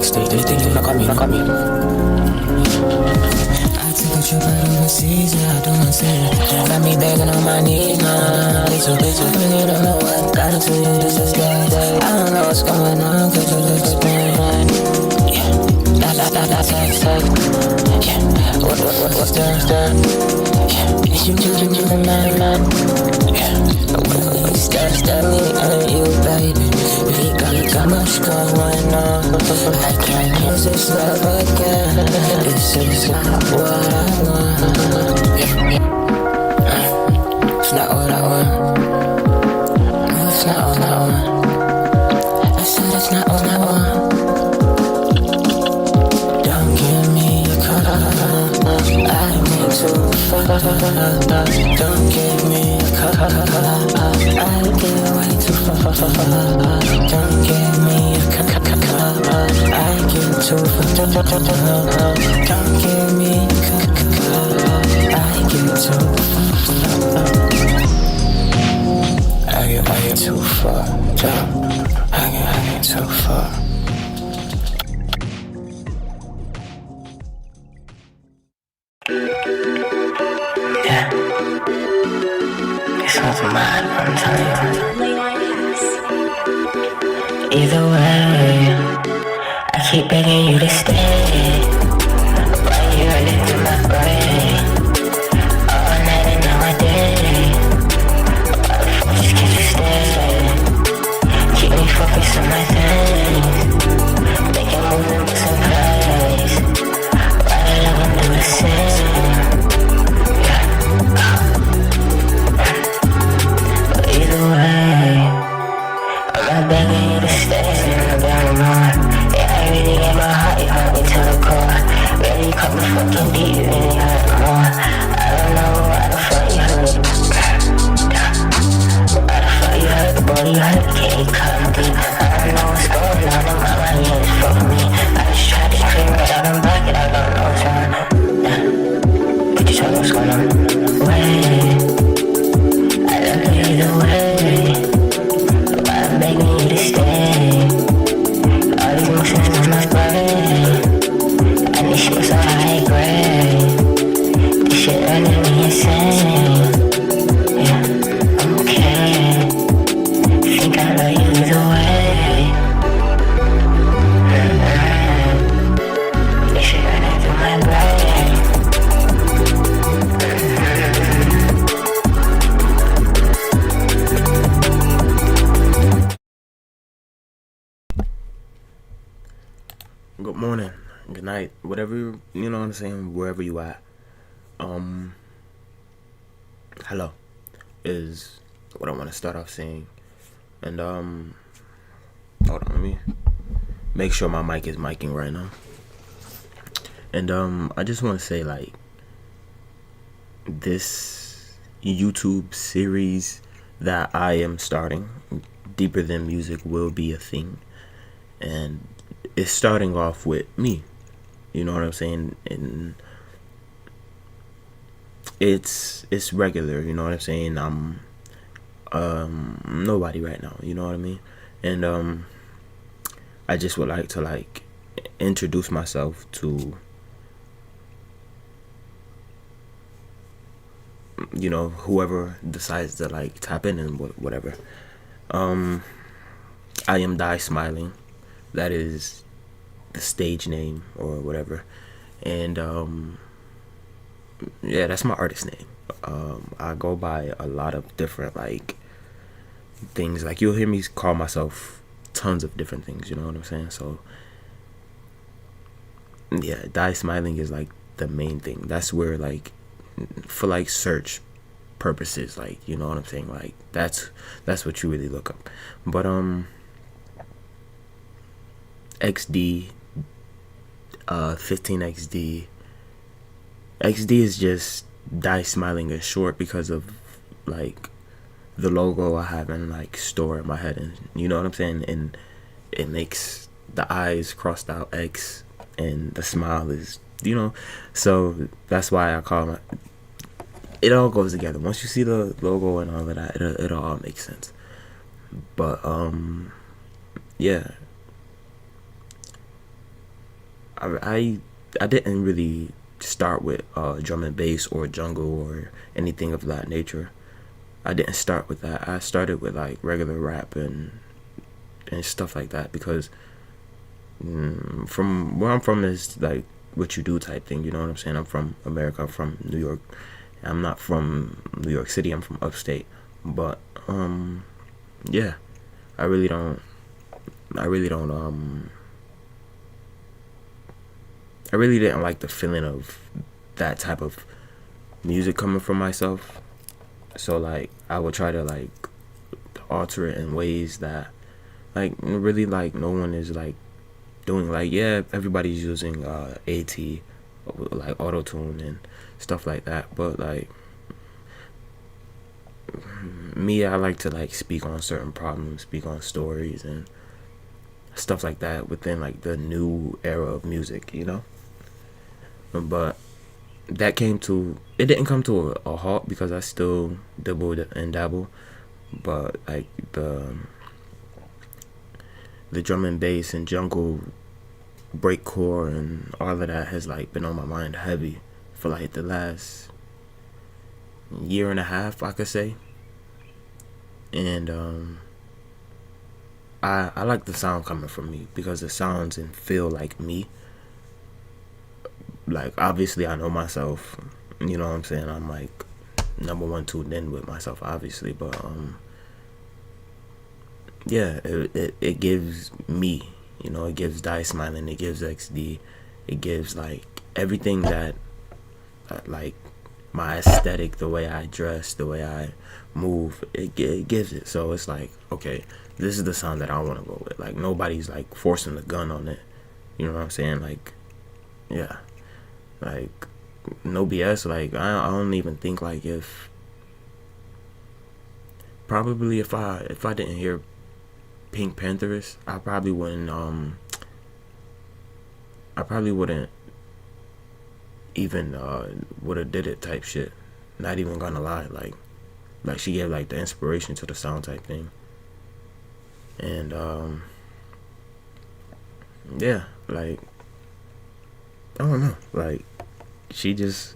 backstage. They think you look at me, look at me. I took a trip out overseas, yeah, I do my thing. Got me begging on my knees, nah, bitch, I really don't know what got into you, this is that. I don't know what's going on, could you explain? Yeah, that's yeah, what's that? Yeah, you the man, yeah, start me on you, baby. We got much going on, I can't use this love again. This is not what I want, yeah. It's not what I want. No, it's not what I want. I said it's not what I want. Don't give me a call, I need to fuck. Don't give me a call, I get way too far. Don't give me a call, I get too far. Don't give me a call, I get too far. I get too far. I get too far. Yeah, it's not mad, I'm telling you. Either way, I keep begging you to stay. Why you lifting my brain all night and all day? Why the fuck just can't you stay? Keep me focused on my things, making moves and put some place. Why the love will never the same? But either way, I'm not begging you to stay. Yeah, I really get my heart, you hurt me to the core. Really cut me fucking deep, you really hurt more. I don't know why the fuck you hurt me. Why the fuck you hurt the body, you hurt the can't cut deep. I don't know what's going on in my mind, yeah, it's fucking me. I just tried to clear it out and back it, I don't know what's wrong. Could you tell me what's going on? Wait, I love you either way. But I'm begging you to stay. All these emotions in my brain, and this shit was so high grade. This shit running me insane. Yeah, I'm okay. Think I love you either way. This shit running through my brain. Good morning, good night, whatever, you know what I'm saying, wherever you at. Hello is what I want to start off saying. And hold on, let me make sure my mic is micing right now. And I just want to say, like, this YouTube series that I am starting, Deeperthan Music, will be a thing. And it's starting off with me, you know what I'm saying, and it's regular, you know what I'm saying. I'm nobody right now, you know what I mean, and I just would like to, like, introduce myself to, you know, whoever decides to, like, tap in and whatever. I am Die Smiling. That is the stage name or whatever. And yeah, that's my artist name. I go by a lot of different, like, things. Like, you'll hear me call myself tons of different things, you know what I'm saying? So yeah, Die Smiling is, like, the main thing. That's where, like, for, like, search purposes, like, you know what I'm saying, like, that's what you really look up. But XD, 15XD. XD is just Die Smiling in short because of, like, the logo I have in, like, store in my head, and you know what I'm saying, and it makes the eyes crossed out X and the smile is, you know, so that's why I call it all goes together. Once you see the logo and all of that, it'll all make sense. But yeah, I didn't really start with drum and bass or jungle or anything of that nature. I didn't start with that. I started with like regular rap and stuff like that because from where I'm from is like what you do type thing. You know what I'm saying? I'm from America. I'm from New York. I'm not from New York City. I'm from upstate. But yeah, I really don't. I really don't. I really didn't like the feeling of that type of music coming from myself. So like I would try to like alter it in ways that like really like no one is like doing. Like yeah, everybody's using AT like auto tune and stuff like that, but like me, I like to like speak on certain problems, speak on stories and stuff like that within like the new era of music, you know. But that came to it didn't come to a halt because I still dabbled and dabble, but like the drum and bass and jungle breakcore and all of that has like been on my mind heavy for like the last year and a half, I could say. And I like the sound coming from me because it sounds and feel like me. Like obviously I know myself, you know what I'm saying? I'm like number one tuned in with myself obviously, but yeah, it gives me, you know, it gives Die Smiling, it gives XD, it gives like everything that like my aesthetic, the way I dress, the way I move, it gives it. So it's like, okay, this is the sound that I want to go with. Like nobody's like forcing the gun on it, you know what I'm saying? Like yeah, like no BS. Like I don't even think like if probably if I didn't hear Pink Panthers, I probably wouldn't even would have did it type shit. Not even gonna lie, like she gave like the inspiration to the sound type thing. And yeah, like I don't know, like she's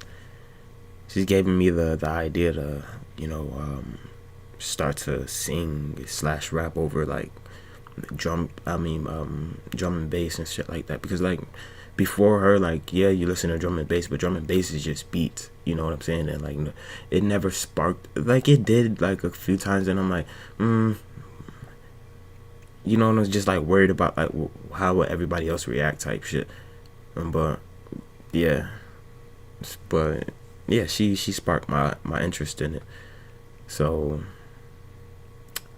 giving me the idea to, you know, start to sing slash rap over like drum and bass and shit like that, because like before her, like yeah, you listen to drum and bass, but drum and bass is just beats, you know what I'm saying? And like it never sparked, like it did like a few times, and I'm like you know, and I was just like worried about like how would everybody else react type shit. But yeah, but yeah, she sparked my interest in it, so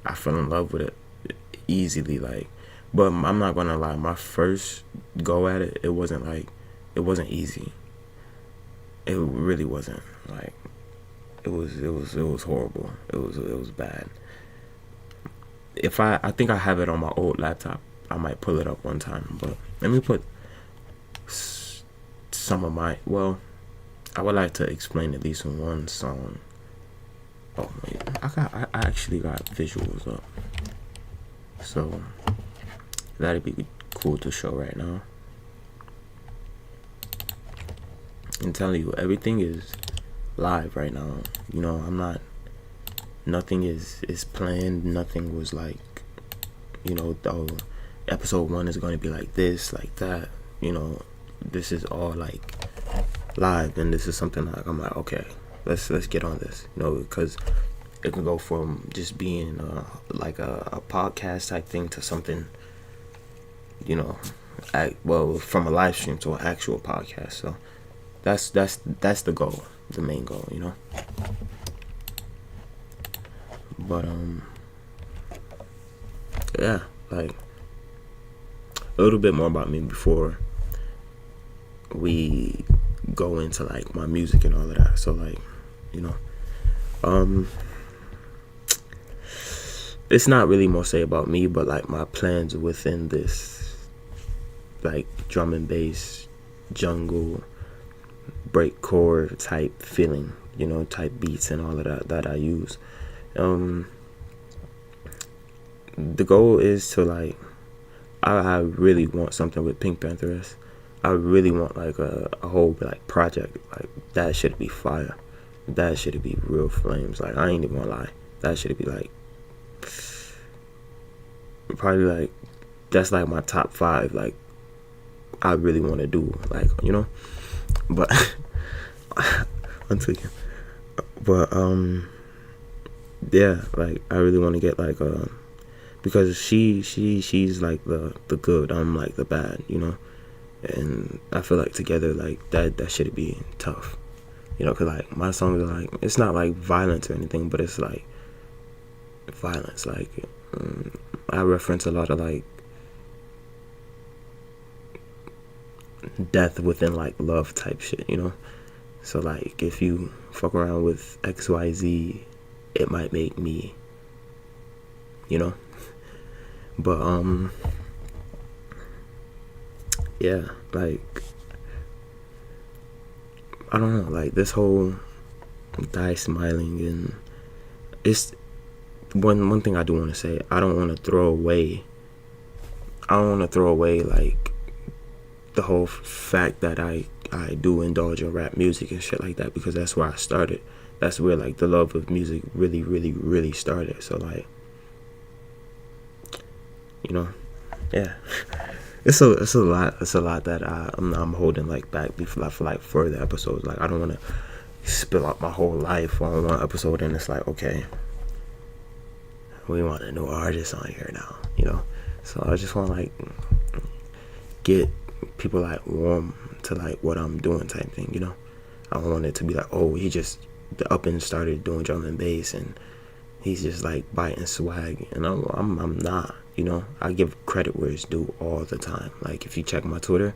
I fell in love with it easily. Like, but I'm not gonna lie, my first go at it, it wasn't easy. It really wasn't. Like it was horrible. It was bad. If I think I have it on my old laptop, I might pull it up one time. But let me put some of my, well, I would like to explain at least one song. Oh wait, I actually got visuals up, so that'd be cool to show right now. I'm telling you, everything is live right now. You know, nothing is planned. Nothing was like, you know, episode 1 is going to be like this, like that. You know, this is all like live, and this is something like I'm like, okay, let's get on this. You know, because it can go from just being like a podcast type thing to something, you know, from a live stream to an actual podcast. So that's the goal, the main goal, you know. But yeah, like a little bit more about me before we go into like my music and all of that. So like, you know, it's not really more say about me, but like my plans within this like drum and bass, jungle, breakcore type feeling, you know, type beats and all of that I use. The goal is to like, I really want something with Pink Panthers. I really want like a whole like project. Like that should be fire. That should be real flames. Like I ain't even gonna lie. That should be like probably like that's like my top 5. Like I really want to do, like, you know. But I'm tweaking. But yeah, like I really want to get like because she's like the good, I'm like the bad, you know. And I feel like together like that should be tough, you know, because like my songs are like, it's not like violence or anything, but it's like violence. Like I reference a lot of like death within like love type shit, you know. So like if you fuck around with XYZ, it might make me, you know. But yeah, like I don't know, like this whole die smiling, and it's one thing I do want to say. I don't want to throw away like the whole fact that I do indulge in rap music and shit like that, because that's where I started. That's where like the love of music really started. So like, you know, yeah. It's a lot that I'm holding like back for like further episodes. Like I don't want to spill out my whole life on one episode, and it's like, okay, we want a new artist on here now, you know. So I just want to like get people like warm to like what I'm doing type thing, you know. I don't want it to be like, oh, he just up and started doing drum and bass and he's just like biting swag, and I'm not, you know. I give credit where it's due all the time. Like if you check my Twitter,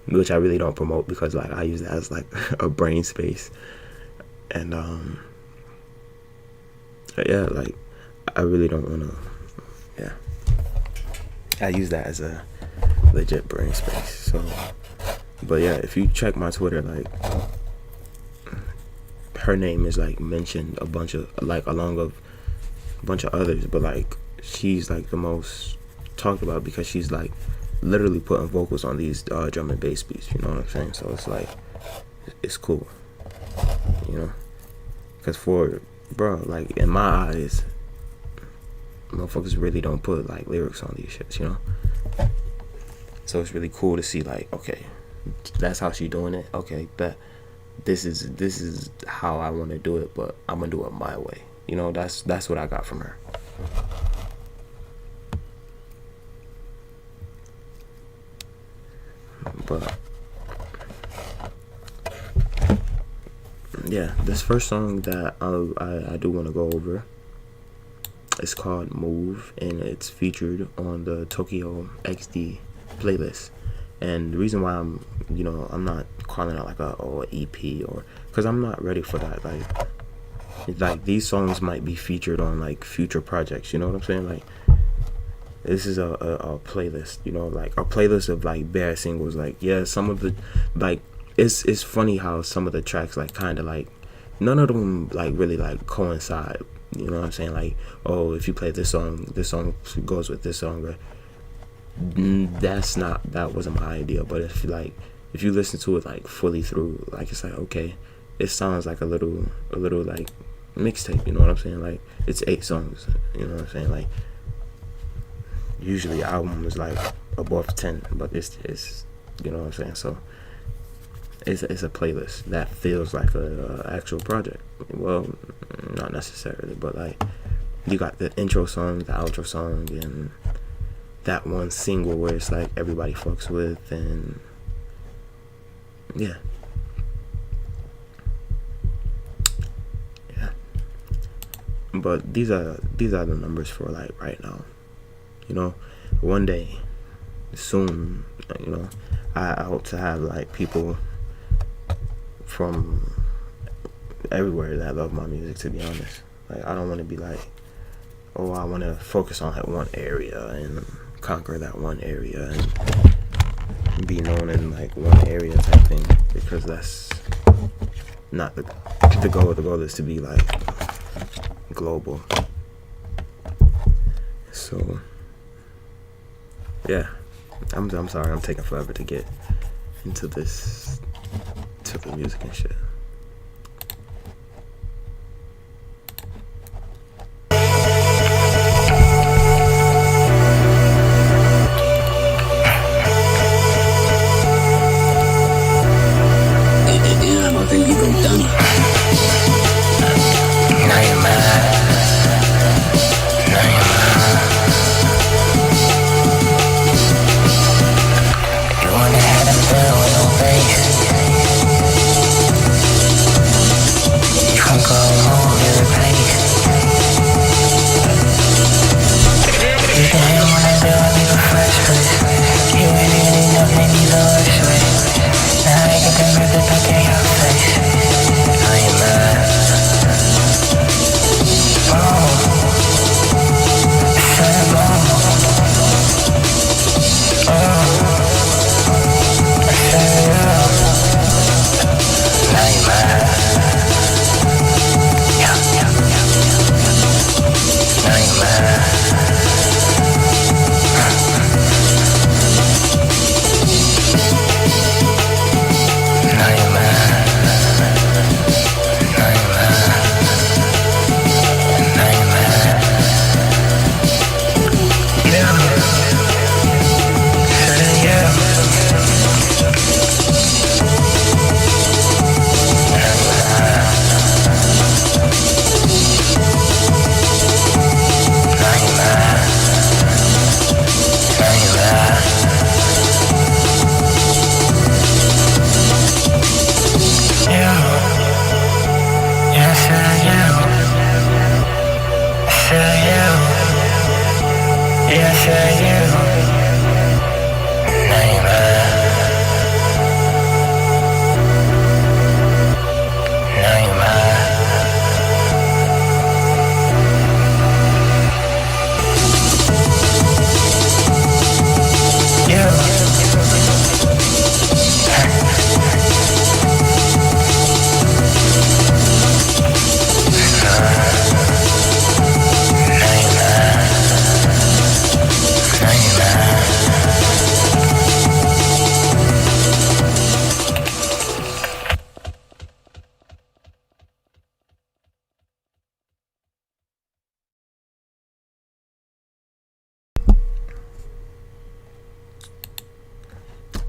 which I really don't promote because like I use that as like a brain space, and yeah, like I really don't want to, yeah, I use that as a legit brain space. So but yeah, if you check my Twitter, like her name is like mentioned a bunch of like along of a bunch of others, but like she's like the most talked about because she's like literally putting vocals on these drum and bass beats, you know what I'm saying? So it's like it's cool, you know, because for bro, like in my eyes, motherfuckers really don't put like lyrics on these shits, you know. So it's really cool to see like, okay, that's how she doing it. Okay, but this is how I want to do it, but I'm gonna do it my way. You know, that's what I got from her. But yeah, this first song that I do want to go over, it's called Move, and it's featured on the Tokyo XD playlist. And the reason why I'm not calling it like a EP, or because I'm not ready for that. Like these songs might be featured on like future projects, you know what I'm saying? Like this is a playlist, you know, like a playlist of like bare singles. Like yeah, some of the like it's funny how some of the tracks like kind of like none of them like really like coincide, you know what I'm saying? Like, oh, if you play this song goes with this song, right? That wasn't my idea. But if you listen to it like fully through, like it's like, okay, it sounds like a little like mixtape, you know what I'm saying? Like it's 8 songs, you know what I'm saying? Like usually album is like above 10, but it's you know what I'm saying? So it's a playlist that feels like a actual project. Well, not necessarily, but like you got the intro song, the outro song, and that one single where it's like everybody fucks with, and yeah. But these are the numbers for like right now, you know. One day soon, you know, I hope to have like people from everywhere that love my music, to be honest. Like I don't want to be like, oh, I want to focus on that one area and conquer that one area and be known in like one area type thing, because that's not the goal. The goal is to be like global. So yeah, I'm sorry I'm taking forever to get into this to the music and shit.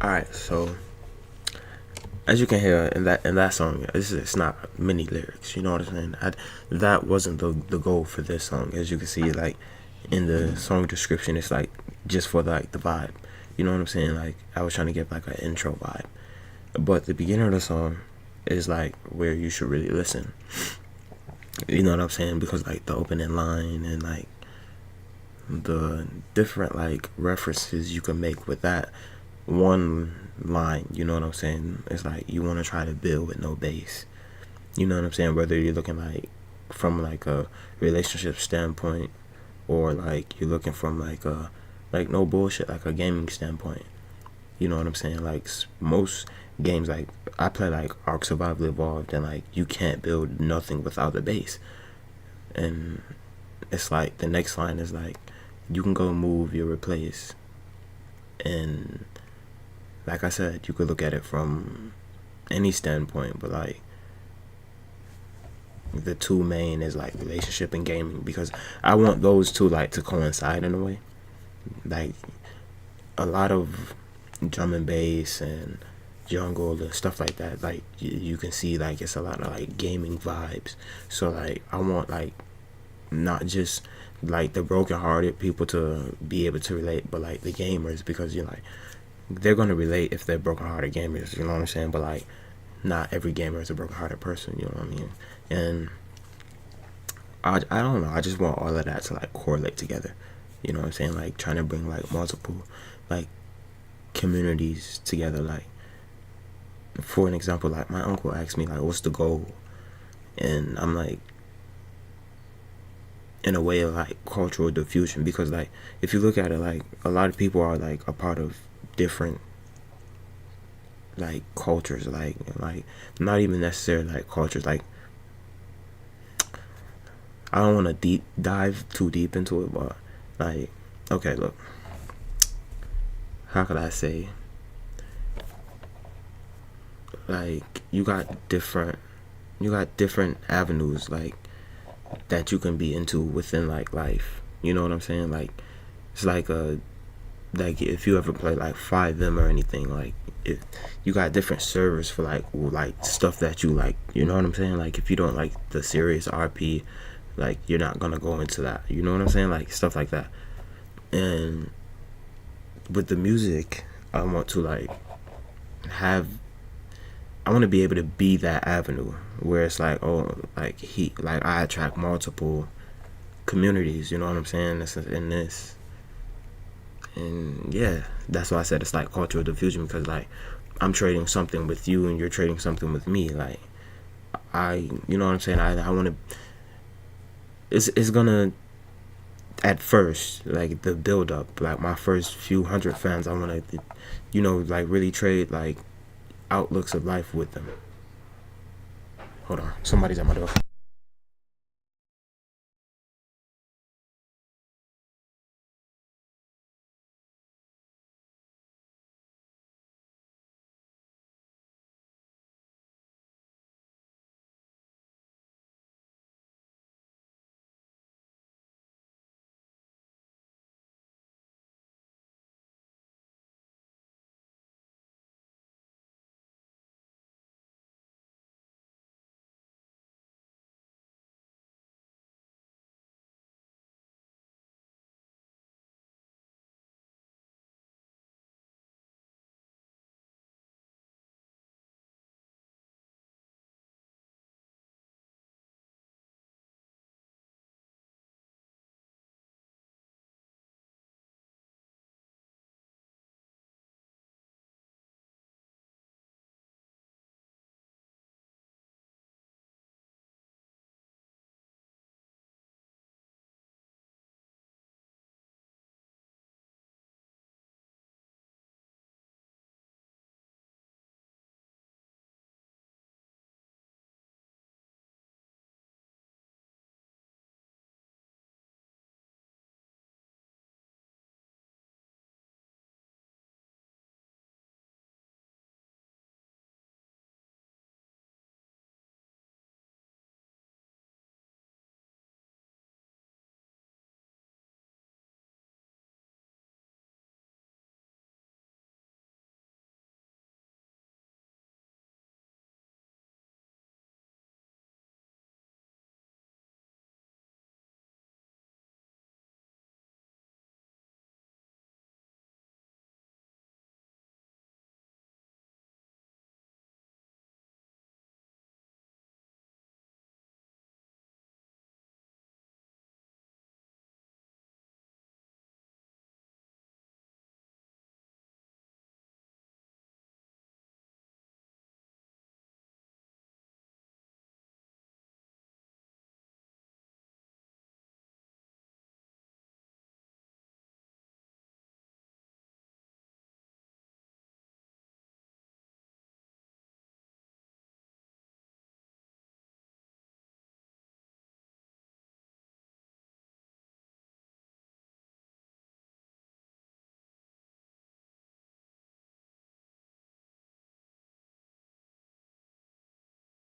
Alright, so as you can hear in that song, it's not many lyrics. You know what I'm saying? That wasn't the goal for this song. As you can see, like in the song description, it's like just for the vibe. You know what I'm saying? Like I was trying to get like an intro vibe, but the beginning of the song is like where you should really listen. You know what I'm saying? Because like the opening line and like the different like references you can make with that one line, you know what I'm saying? It's like you want to try to build with no base. You know what I'm saying? Whether you're looking like from like a relationship standpoint, or like you're looking from like a like no bullshit, like a gaming standpoint. You know what I'm saying? Like most games, like I play like Ark Survival Evolved, and like you can't build nothing without the base. And it's like the next line is like you can go move your replace, and like I said, you could look at it from any standpoint, but like the two main is like relationship and gaming, because I want those two like to coincide in a way. Like a lot of drum and bass and jungle and stuff like that, like you can see like it's a lot of like gaming vibes. So like I want like not just like the broken hearted people to be able to relate, but like the gamers, because you know like they're gonna relate if they're broken hearted gamers, you know what I'm saying? But like not every gamer is a broken hearted person, you know what I mean? And I don't know, I just want all of that to like correlate together. You know what I'm saying? Like trying to bring like multiple like communities together. Like for an example, like my uncle asked me like what's the goal, and I'm like, in a way of like cultural diffusion, because like if you look at it, like a lot of people are like a part of different like cultures, like not even necessarily like cultures, like I don't want to dive too deep into it, but like okay, look, how could I say, like you got different avenues like that you can be into within like life. You know what I'm saying? Like it's like if you ever play like 5M or anything, like if you got different servers for like stuff that you like, you know what I'm saying? Like if you don't like the serious RP, like you're not gonna go into that. You know what I'm saying? Like stuff like that. And with the music, I want to like have I want to be able to be that avenue where it's like, oh, like I attract multiple communities, you know what I'm saying? This is in this. And yeah, that's why I said it's like cultural diffusion, because like I'm trading something with you and you're trading something with me. Like you know what I'm saying? I want to. It's gonna at first like the build up, like my first few hundred fans. I want to, you know, like really trade like outlooks of life with them. Hold on, somebody's at my door.